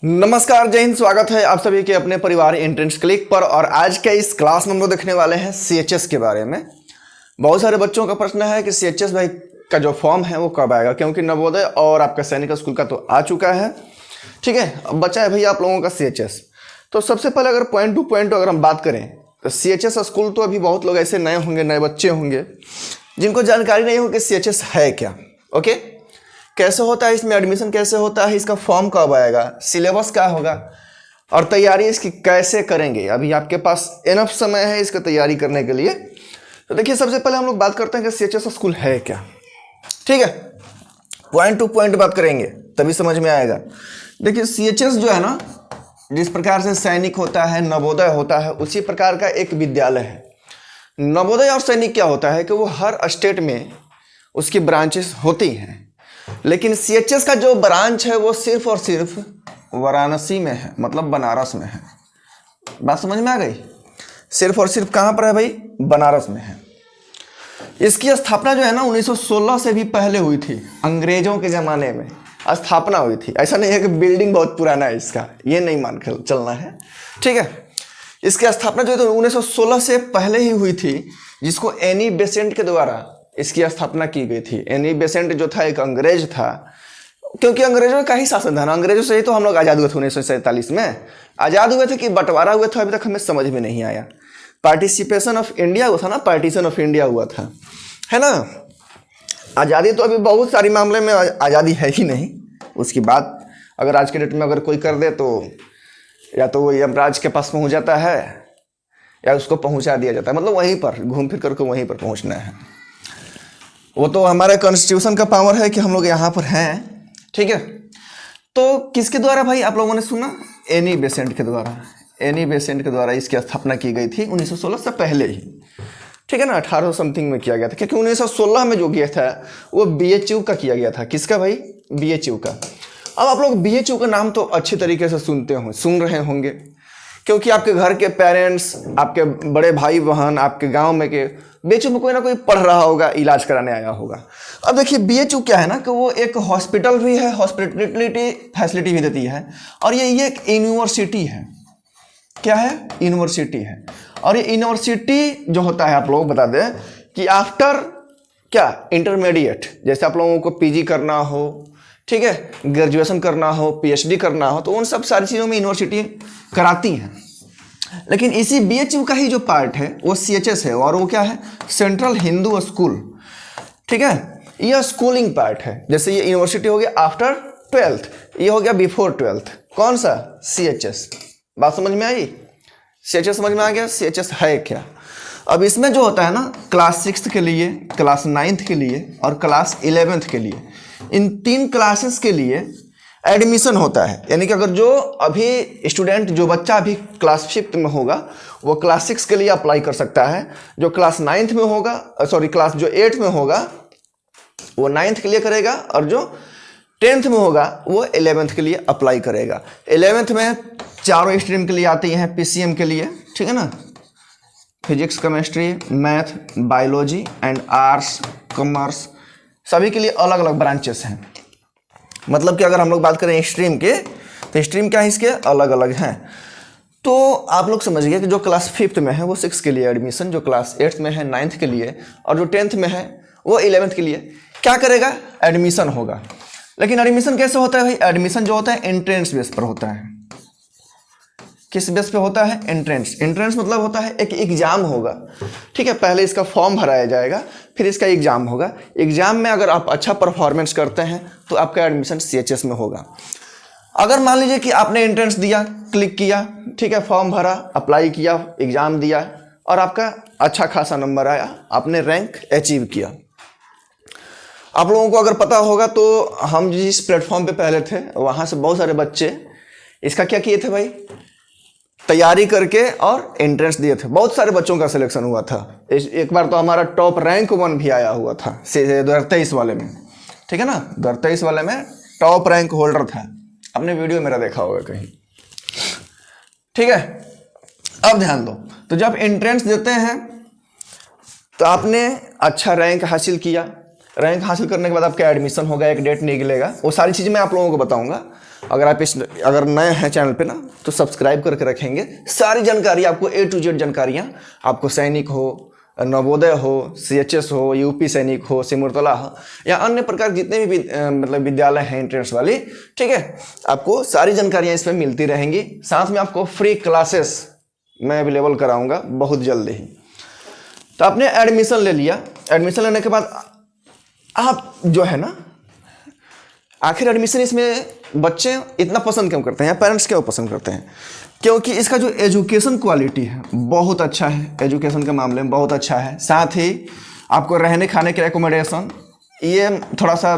नमस्कार, जय हिंद। स्वागत है आप सभी के अपने परिवार एंट्रेंस क्लिक पर। और आज के इस क्लास में हम लोग देखने वाले हैं सीएचएस के बारे में। बहुत सारे बच्चों का प्रश्न है कि सीएचएस भाई का जो फॉर्म है वो कब आएगा, क्योंकि नवोदय और आपका सैनिक स्कूल का तो आ चुका है। ठीक है, अब बचा है भैया आप लोगों का सीएचएस। तो सबसे पहले अगर पॉइंट टू पॉइंट अगर हम बात करें तो सीएचएस स्कूल, तो अभी बहुत लोग ऐसे नए होंगे, नए बच्चे होंगे जिनको जानकारी नहीं हो कि सीएचएस है क्या। ओके, कैसे होता है, इसमें एडमिशन कैसे होता है, इसका फॉर्म कब आएगा, सिलेबस क्या होगा और तैयारी इसकी कैसे करेंगे। अभी आपके पास इनफ समय है इसका तैयारी करने के लिए। तो देखिए, सबसे पहले हम लोग बात करते हैं कि सीएचएस स्कूल है क्या। ठीक है, पॉइंट टू पॉइंट बात करेंगे तभी समझ में आएगा। देखिए, सीएचएस जो है ना, जिस प्रकार से सैनिक होता है, नवोदय होता है, उसी प्रकार का एक विद्यालय है। नवोदय और सैनिक क्या होता है कि वो हर स्टेट में उसकी ब्रांचेस होती हैं, लेकिन सीएचएस का जो ब्रांच है वो सिर्फ और सिर्फ वाराणसी में है, मतलब बनारस में है। बात समझ में आ गई? सिर्फ और सिर्फ कहाँ पर है भाई? बनारस में है। इसकी स्थापना जो है ना 1916 से भी पहले हुई थी, अंग्रेजों के ज़माने में स्थापना हुई थी। ऐसा नहीं है कि बिल्डिंग बहुत पुराना है इसका, ये नहीं मान कर चलना है। ठीक है, इसकी स्थापना जो है तो 1916 से पहले ही हुई थी, जिसको एनी बेसेंट के द्वारा इसकी स्थापना की गई थी। एनी बेसेंट जो था एक अंग्रेज था, क्योंकि अंग्रेजों का ही शासन था ना, अंग्रेजों से ही तो हम लोग आज़ाद हुए थे। 1947 में आज़ाद हुए थे कि बंटवारा हुए थे, अभी तक हमें समझ में नहीं आया। पार्टिसिपेशन ऑफ इंडिया हुआ था ना, पार्टीशन ऑफ इंडिया हुआ था, है ना। आज़ादी तो अभी बहुत सारी मामले में आज़ादी है ही नहीं। उसकी बात अगर आज के डेट में अगर कोई कर दे तो या तो वो यमराज के पास पहुंच जाता है या उसको पहुंचा दिया जाता है, मतलब वहीं पर घूम फिर करके वहीं पर पहुंचना है। वो तो हमारे कॉन्स्टिट्यूशन का पावर है कि हम लोग यहाँ पर हैं। ठीक है, तो किसके द्वारा भाई आप लोगों ने सुना? एनी बेसेंट के द्वारा। एनी बेसेंट के द्वारा इसकी स्थापना की गई थी 1916 से पहले ही। ठीक है ना, 1800 समथिंग में किया गया था, क्योंकि 1916 में जो किया था वो बीएचयू का किया गया था। किसका भाई? बीएचयू का। अब आप लोग बीएचयू का नाम तो अच्छी तरीके से सुन रहे होंगे, क्योंकि आपके घर के पेरेंट्स, आपके बड़े भाई बहन, आपके गांव में के बीएचयू में कोई ना कोई पढ़ रहा होगा, इलाज कराने आया होगा। अब देखिए, बीएचयू क्या है ना कि वो एक हॉस्पिटल भी है, हॉस्पिटलिटी फैसिलिटी भी देती है, और ये एक यूनिवर्सिटी है। क्या है? यूनिवर्सिटी है। और ये यूनिवर्सिटी जो होता है, आप लोग बता दें कि आफ्टर क्या इंटरमीडिएट, जैसे आप लोगों को पीजी करना हो, ठीक है, ग्रेजुएशन करना हो, पीएचडी करना हो, तो उन सब सारी चीज़ों में यूनिवर्सिटी कराती हैं। लेकिन इसी बीएचयू का ही जो पार्ट है वो सीएचएस है, और वो क्या है? Central Hindu school. ठीक है, यह स्कूलिंग पार्ट है। जैसे ये यूनिवर्सिटी हो गया आफ्टर 12th, ये हो गया बिफोर 12th। कौन सा? सीएचएस। बात समझ में आई? सीएचएस समझ में आ गया? सीएचएस है क्या? अब इसमें जो होता है ना, क्लास 6 के लिए, क्लास 9th के लिए और क्लास 11th के लिए, इन 3 क्लासेस के लिए एडमिशन होता है। यानी कि अगर जो अभी स्टूडेंट, जो बच्चा अभी क्लास 5th में होगा, वो क्लास 6 के लिए अप्लाई कर सकता है। जो क्लास 9th में होगा, क्लास जो 8th में होगा वो 9th के लिए करेगा, और जो 10th में होगा वो 11th के लिए अप्लाई करेगा। 11th में चारों स्ट्रीम के लिए आती हैं, पीसीएम के लिए, ठीक है ना, physics, chemistry, math, biology and arts, commerce, सभी के लिए अलग अलग ब्रांचेस हैं। मतलब कि अगर हम लोग बात करें स्ट्रीम के, तो स्ट्रीम क्या है इसके? अलग अलग हैं। तो आप लोग समझ गए कि जो क्लास 5th में है वो 6 के लिए एडमिशन, जो क्लास 8th में है 9th के लिए, और जो 10th में है वो 11th के लिए क्या करेगा? एडमिशन होगा। लेकिन एडमिशन कैसे होता है भाई? एडमिशन जो होता है एंट्रेंस बेस पर होता है। किस बेस पे होता है? एंट्रेंस। एंट्रेंस मतलब होता है एक एग्जाम होगा। ठीक है, पहले इसका फॉर्म भराया जाएगा, फिर इसका एग्जाम होगा। एग्जाम में अगर आप अच्छा परफॉर्मेंस करते हैं तो आपका एडमिशन सीएचएस में होगा। अगर मान लीजिए कि आपने एंट्रेंस दिया, क्लिक किया, ठीक है, फॉर्म भरा, अप्लाई किया, एग्जाम दिया और आपका अच्छा खासा नंबर आया, आपने रैंक अचीव किया। आप लोगों को अगर पता होगा तो हम जिस प्लेटफॉर्म पे पहले थे वहाँ से बहुत सारे बच्चे इसका क्या किए थे भाई? तैयारी करके और एंट्रेंस दिए थे। बहुत सारे बच्चों का सिलेक्शन हुआ था। एक बार तो हमारा टॉप रैंक 1 भी आया हुआ था 2023 वाले में। ठीक है ना, 2023 वाले में टॉप रैंक होल्डर था। आपने वीडियो मेरा देखा होगा कहीं। ठीक है, अब ध्यान दो, तो जब एंट्रेंस देते हैं तो आपने अच्छा रैंक हासिल किया। रैंक हासिल करने के बाद आपका एडमिशन होगा, एक डेट निकलेगा, वो सारी चीज़ मैं आप लोगों को बताऊंगा। अगर आप अगर नए हैं चैनल पे ना तो सब्सक्राइब करके रखेंगे। सारी जानकारी आपको A to Z जानकारियाँ, आपको सैनिक हो, नवोदय हो, CHS हो, यूपी सैनिक हो, सिमुलतला हो या अन्य प्रकार जितने भी मतलब विद्यालय हैं एंट्रेंस वाली, ठीक है, आपको सारी जानकारियाँ इस पर मिलती रहेंगी। साथ में आपको फ्री क्लासेस मैं अवेलेबल कराऊंगा बहुत जल्दी ही। तो आपने एडमिशन ले लिया, एडमिशन लेने के बाद आप जो है ना, आखिर एडमिशन इसमें बच्चे इतना पसंद क्यों करते हैं या पेरेंट्स क्यों पसंद करते हैं? क्योंकि इसका जो एजुकेशन क्वालिटी है बहुत अच्छा है, एजुकेशन के मामले में बहुत अच्छा है। साथ ही आपको रहने खाने के एकोमोडेशन, ये थोड़ा सा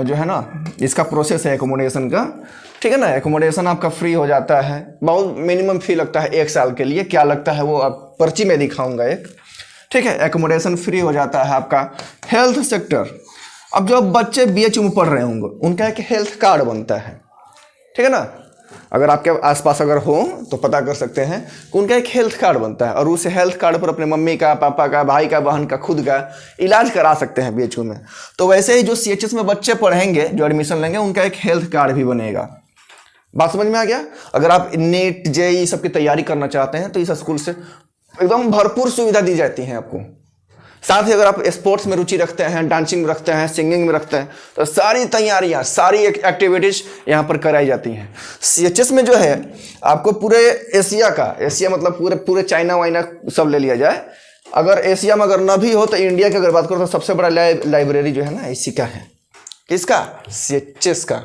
जो है ना इसका प्रोसेस है एकोमोडेशन का, ठीक है ना, एकोमोडेशन आपका फ्री हो जाता है। बहुत मिनिमम फी लगता है 1 साल के लिए, क्या लगता है वो आप पर्ची में दिखाऊंगा एक, ठीक है। एकोमोडेशन फ्री हो जाता है आपका। हेल्थ सेक्टर, अब जो बच्चे BHU में पढ़ रहे होंगे उनका एक हेल्थ कार्ड बनता है, ठीक है ना, अगर आपके आसपास अगर हो तो पता कर सकते हैं कि उनका एक हेल्थ कार्ड बनता है और उस हेल्थ कार्ड पर अपने मम्मी का, पापा का, भाई का, बहन का, खुद का इलाज करा सकते हैं BHU में। तो वैसे ही जो CHS में बच्चे पढ़ेंगे, जो एडमिशन लेंगे, उनका एक हेल्थ कार्ड भी बनेगा। बात समझ में आ गया? अगर आप नीट JEE सब की तैयारी करना चाहते हैं तो इस स्कूल से एकदम भरपूर सुविधा दी जाती है आपको। साथ ही अगर आप स्पोर्ट्स में रुचि रखते हैं, डांसिंग में रखते हैं, सिंगिंग में रखते हैं, तो सारी तैयारियां, सारी एक्टिविटीज यहाँ पर कराई जाती हैं। CHS में जो है आपको पूरे एशिया का, एशिया मतलब पूरे चाइना वाइना सब ले लिया जाए, अगर एशिया में अगर न भी हो तो इंडिया की अगर बात करो तो सबसे बड़ा लाइब्रेरी जो है ना इसी का है। किसका? CHS का।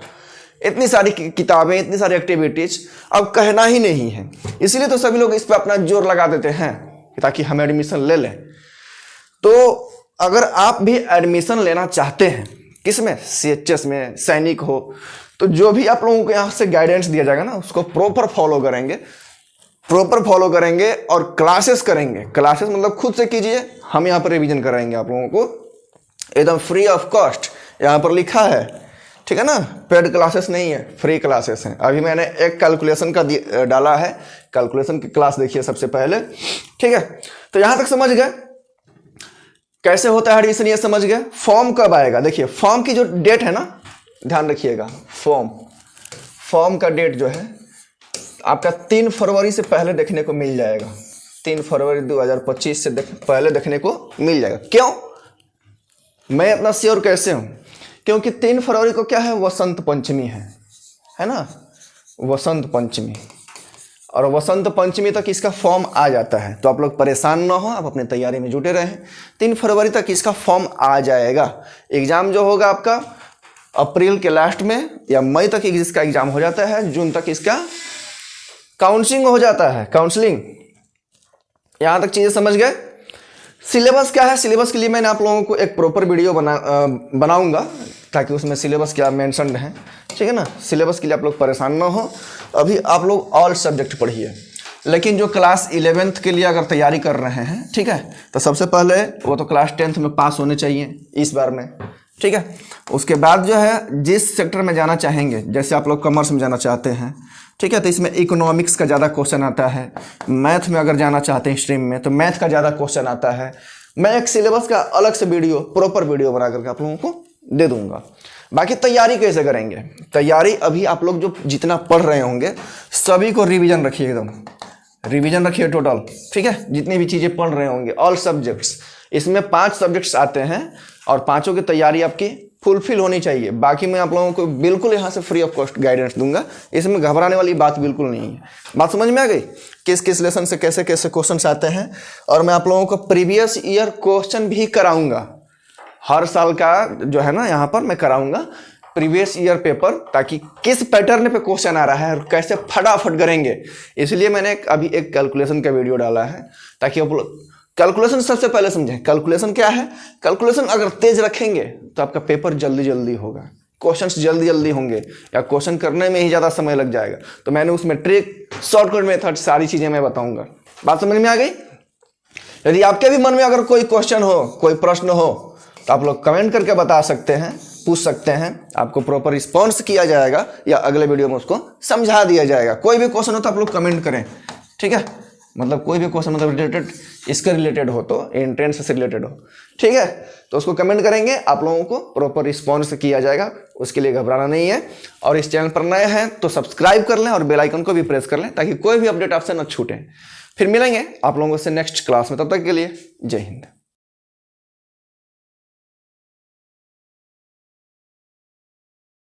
इतनी सारी किताबें, इतनी सारी एक्टिविटीज, अब कहना ही नहीं है। इसलिए तो सभी लोग इस पर अपना जोर लगा देते हैं ताकि हम एडमिशन ले लें। तो अगर आप भी एडमिशन लेना चाहते हैं, किसमें? CHS में, सैनिक हो, तो जो भी आप लोगों को यहाँ से गाइडेंस दिया जाएगा ना उसको प्रॉपर फॉलो करेंगे और क्लासेस करेंगे। क्लासेस मतलब खुद से कीजिए, हम यहाँ पर रिवीजन कराएंगे आप लोगों को एकदम फ्री ऑफ कॉस्ट। यहाँ पर लिखा है, ठीक है ना, पेड क्लासेस नहीं है, फ्री क्लासेस हैं। अभी मैंने एक कैलकुलेशन का डाला है, कैलकुलेशन की क्लास देखिए सबसे पहले, ठीक है। तो यहाँ तक समझ गए कैसे होता है एडमिशन, ये समझ गए। फॉर्म कब आएगा? देखिए फॉर्म की जो डेट है ना, ध्यान रखिएगा, फॉर्म का डेट जो है आपका 3 फरवरी से पहले देखने को मिल जाएगा। 3 फरवरी 2025 से पहले देखने को मिल जाएगा। क्यों? मैं इतना श्योर कैसे हूं? क्योंकि 3 फरवरी को क्या है? वसंत पंचमी है ना, वसंत पंचमी, और वसंत पंचमी तक इसका फॉर्म आ जाता है। तो आप लोग परेशान ना हो, आप अपनी तैयारी में जुटे रहें। 3 फरवरी तक इसका फॉर्म आ जाएगा। एग्जाम जो होगा आपका अप्रैल के लास्ट में या मई तक इसका एग्जाम हो जाता है, जून तक इसका काउंसलिंग हो जाता है, काउंसलिंग। यहां तक चीजें समझ गए? सिलेबस क्या है? सिलेबस के लिए मैंने आप लोगों को एक प्रॉपर वीडियो बनाऊंगा ताकि उसमें सिलेबस क्या मेंशन है, ठीक है ना। सिलेबस के लिए आप लोग परेशान ना हो। अभी आप लोग ऑल सब्जेक्ट पढ़िए, लेकिन जो क्लास 11th के लिए अगर तैयारी कर रहे हैं, ठीक है, तो सबसे पहले वो तो क्लास 10th में पास होने चाहिए इस बार में, ठीक है। उसके बाद जो है जिस सेक्टर में जाना चाहेंगे, जैसे आप लोग कॉमर्स में जाना चाहते हैं, ठीक है, तो इसमें इकोनॉमिक्स का ज़्यादा क्वेश्चन आता है। मैथ में अगर जाना चाहते हैं स्ट्रीम में तो मैथ का ज़्यादा क्वेश्चन आता है। मैं एक सिलेबस का अलग से वीडियो, प्रॉपर वीडियो बना करके आप लोगों को दे दूंगा। बाकी तैयारी कैसे करेंगे? तैयारी अभी आप लोग जो जितना पढ़ रहे होंगे सभी को रिवीजन रखिए, एकदम रिवीजन रखिए टोटल, ठीक है। जितनी भी चीज़ें पढ़ रहे होंगे ऑल सब्जेक्ट्स, इसमें 5 सब्जेक्ट्स आते हैं और 5 की तैयारी आपकी फुलफिल होनी चाहिए। बाकी मैं आप लोगों को बिल्कुल यहाँ से फ्री ऑफ कॉस्ट गाइडेंस दूंगा, इसमें घबराने वाली बात बिल्कुल नहीं है। बात समझ में आ गई? किस किस लेसन से कैसे कैसे क्वेश्चन आते हैं, और मैं आप लोगों को प्रीवियस ईयर क्वेश्चन भी कराऊंगा। हर साल का जो है ना यहाँ पर मैं कराऊंगा प्रीवियस ईयर पेपर, ताकि किस पैटर्न पे क्वेश्चन आ रहा है और कैसे फटाफट करेंगे। इसलिए मैंने अभी एक कैलकुलेशन का वीडियो डाला है ताकि आप लोग कैलकुलेशन सबसे पहले समझें। कैलकुलेशन क्या है? कैलकुलेशन अगर तेज रखेंगे तो आपका पेपर जल्दी जल्दी होगा, क्वेश्चंस जल्दी जल्दी होंगे, या क्वेश्चन करने में ही ज़्यादा समय लग जाएगा। तो मैंने उसमें ट्रिक, शॉर्टकट मेथड, सारी चीज़ें मैं बताऊंगा। बात समझ में आ गई? यदि आपके भी मन में अगर कोई क्वेश्चन हो, कोई प्रश्न हो, तो आप लोग कमेंट करके बता सकते हैं, पूछ सकते हैं, आपको प्रॉपर रिस्पॉन्स किया जाएगा या अगले वीडियो में उसको समझा दिया जाएगा। कोई भी क्वेश्चन हो तो आप लोग कमेंट करें, ठीक है। मतलब कोई भी क्वेश्चन मतलब रिलेटेड इसके रिलेटेड हो, तो एंट्रेंस से रिलेटेड हो, ठीक है, तो उसको कमेंट करेंगे, आप लोगों को प्रॉपर रिस्पॉन्स किया जाएगा, उसके लिए घबराना नहीं है। और इस चैनल पर नए हैं तो सब्सक्राइब कर लें और बेल आइकन को भी प्रेस कर लें ताकि कोई भी अपडेट आपसे न छूटे। फिर मिलेंगे आप लोगों से नेक्स्ट क्लास में, तब तक के लिए जय हिंद।